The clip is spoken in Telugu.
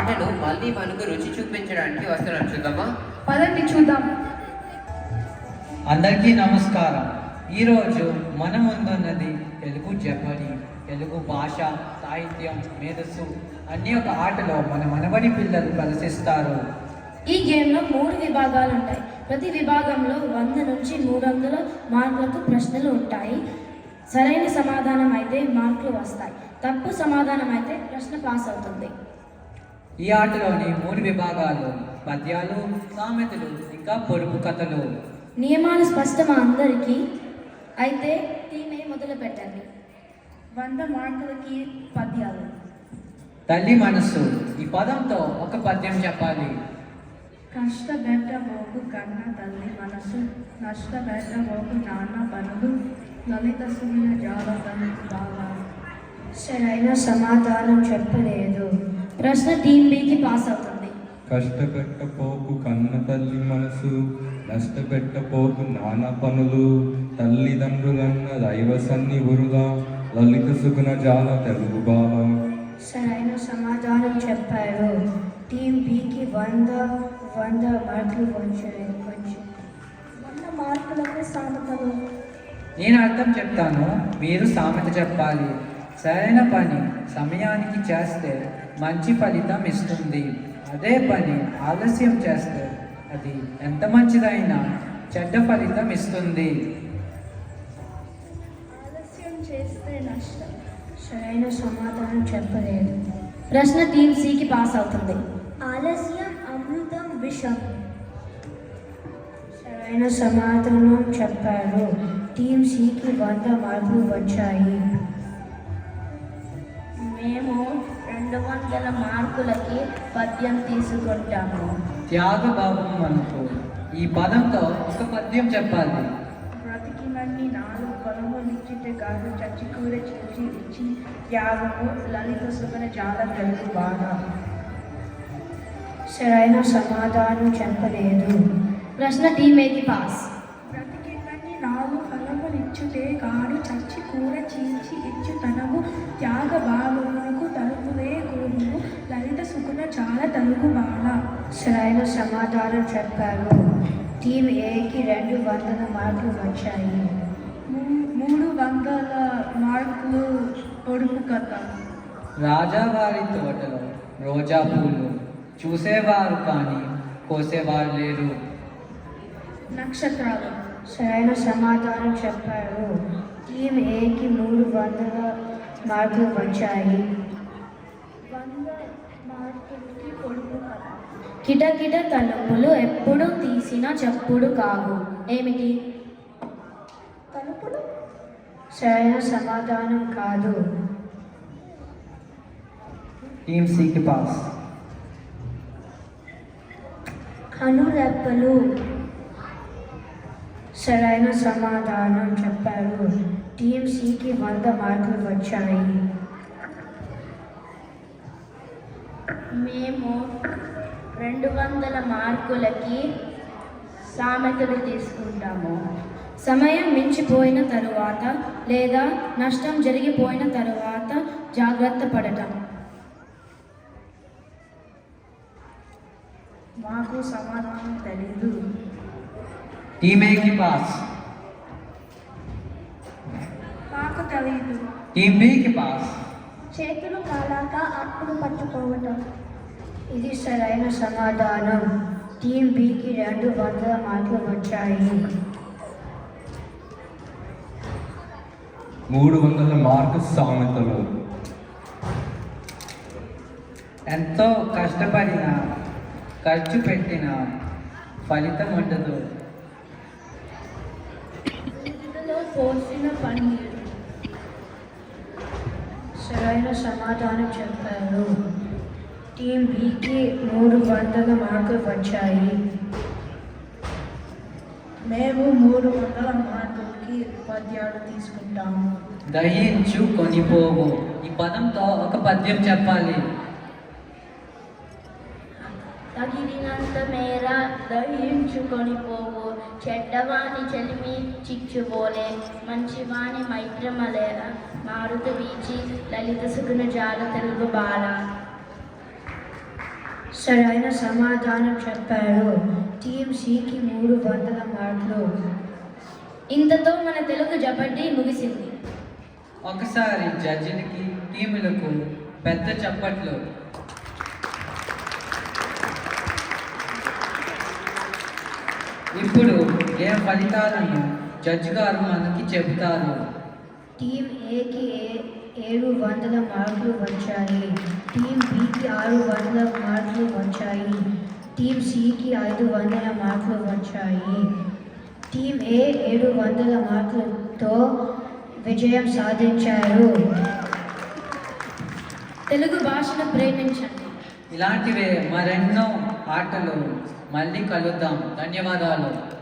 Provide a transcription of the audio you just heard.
ఆటలు మళ్ళీ మనకు రుచి చూపించడానికి వస్తున్నారు. చూద్దామా? పదండి చూద్దాం. అందరికీ నమస్కారం. ఈరోజు మన ముందున్నది తెలుగు జపడి. తెలుగు భాష, సాహిత్యం, మేధస్సు అన్ని ఒక ఆటలో మన మనబడి పిల్లలు ప్రదర్శిస్తారు. ఈ గేమ్లో 3 విభాగాలు ఉంటాయి. ప్రతి విభాగంలో 100 నుంచి 300 మార్కులకు ప్రశ్నలు ఉంటాయి. సరైన సమాధానం అయితే మార్కులు వస్తాయి. తప్పు సమాధానం అయితే ప్రశ్న పాస్ అవుతుంది. ఈ ఆటలోని 3 విభాగాలు పద్యాలు, సామెతలు, ఇంకా పొడుపు కథలు. నియమాలు స్పష్టమా అందరికీ? అయితే టీమే మొదలు పెట్టండి. 100 మార్కులకి పద్యాలు. తల్లి మనస్సు ఈ పదంతో ఒక పద్యం చెప్పాలి. కష్టపెట్టబోకు కన్న తల్లి మనసు, నష్టపెట్టబోకు నాన్న పనులు, లలిత సుమిన జాలతను బాగా. సరైన సమాధానం చెప్పలేదు. ప్రశ్న టీం బికి పాస్ అవుతుంది. కష్టపెట్టపోకు కన్న తల్లి మనసు, నష్టపెట్టపోకు నాన్న పనులు, తల్లిదండ్రులన్న దైవ సన్నివురుగా, లలిత సుగుణ జాల తెలుగు బాల. సరైన సమాధానం చెప్పారు. టీం బికి 100 మార్కులు వచ్చాయి. 100 మార్కులకు సామెతలు. నేను అర్థం చెప్తాను, మీరు సామెత చెప్పాలి. సరైన పని సమయానికి చేస్తే మంచి ఫలితం ఇస్తుంది. అదే పని ఆలస్యం చేస్తే అది ఎంత మంచిదైనా చెడ్డ ఫలితం ఇస్తుంది. ఆలస్యం చేస్తే నష్టం. సరైన సమాధానం చెప్పలేదు. ప్రశ్న టీం సికి పాస్ అవుతుంది. ఆలస్యం అమృతం విషం. సరైన సమాధానం చెప్పారు. టీం సికి 100 మార్కులు వచ్చాయి. మేము 200 మార్కులకి పద్యం తీసుకుంటాము. త్యాగభావం మనకు ఈ పదంతో ఒక పద్యం చెప్పాలి. బ్రతికినన్ని 4 పొలములిచ్చితే కాదు, చచ్చికూర చేసి ఇచ్చి త్యాగము, లలిత సుగన జాల తెలుగు బాణ. సరైన సమాధానం చెప్పలేదు. ప్రశ్న టీం ఏకి పాస్. బ్రతికినన్ని 4 ఫలములిచ్చుటే కాడు, చచ్చి కూర చీల్చి ఇచ్చు తనము, త్యాగ భావమునకు తలుపులే గోరుము, లలిత సుగుణ జాల తెలుగు బాణ. సరైన సమాధానం చెప్పారు. టీం ఏకి 200 మార్కులు వచ్చాయి. 300 మార్కులు పొడుపు కథ. రాజావారి తోటలో రోజా పూలు, చూసేవారు కానీ కోసేవారు లేరు. నక్షత్రాలు. సరైన సమాధానం చెప్పారు. టీం ఏకి 300 మార్కులు వచ్చాయి. 100 మార్కులకి పొడుపు కథ. కిటకిట తలుపులు ఎప్పుడు తీసిన చప్పుడు కాగు. ఏమిటి? తలుపులు. సరైన సమాధానం కాదు. టీం సికి పాస్. కనురెప్పలు. సరైన సమాధానం చెప్పారు. టీం సికి 100 మార్కులు వచ్చాయి. మేము 200 మార్కులకి సామెతలు తీసుకుంటాము. సమయం మించిపోయిన తరువాత లేదా నష్టం జరిగిపోయిన తరువాత జాగ్రత్త పడటం. మాకు సమాధానం తెలీదు. టీం ఏకి పాస్. మాకు తెలీదు. టీం బికి పాస్. చేతులు కాలాక అప్పుడు పట్టుకోవటం. ఇది సరైన సమాధానం. టీం బికి 200 మార్కులు వచ్చాయి. 300 మార్కు సామెతలు. ఎంతో కష్టపడిన, ఖర్చు పెట్టిన ఫలితం ఉండదు. ఇందులో పోసిన పన్నీరు. సరైన సమాధానం చెప్పారు. టీం బికి 300 మార్కులు వచ్చాయి. మేము 300 మార్కులకి పద్యాలు తీసుకుంటాము. దయించు కొనిపోవు ఈ పదంతో ఒక పద్యం చెప్పాలి. తగిలినంత మేర దహించుకొని పోవు, చెడ్డవాని చెలిమి చిచ్చుబోలే, మంచివాని మైత్రమలేర మారుత వీచి, లలిత సుగుణ జాల తెలుగు బాల. సరైన సమాధానం చెప్పారు. టీమ్ సికి 300 మార్కులు. ఇంతతో మన తెలుగు జబడ్డీ ముగిసింది. ఒకసారి జడ్జిలకి టీములకు పెద్ద చప్పట్లు. ఇప్పుడు గేమ్ ఫలితాలను జడ్జి గారు మనకి చెబుతారు. టీమ్ ఏకి 700 మార్కులు వచ్చాయి. టీమ్ బికి 600 మార్కులు వచ్చాయి. టీమ్ సికి 500 మార్కులు వచ్చాయి. టీమ్ ఏ 700 మార్కులతో విజయం సాధించారు. తెలుగు భాషను ప్రేమించండి. ఇలాంటివే మరెన్నో ఆటలు మళ్ళీ కలుద్దాం. ధన్యవాదాలు.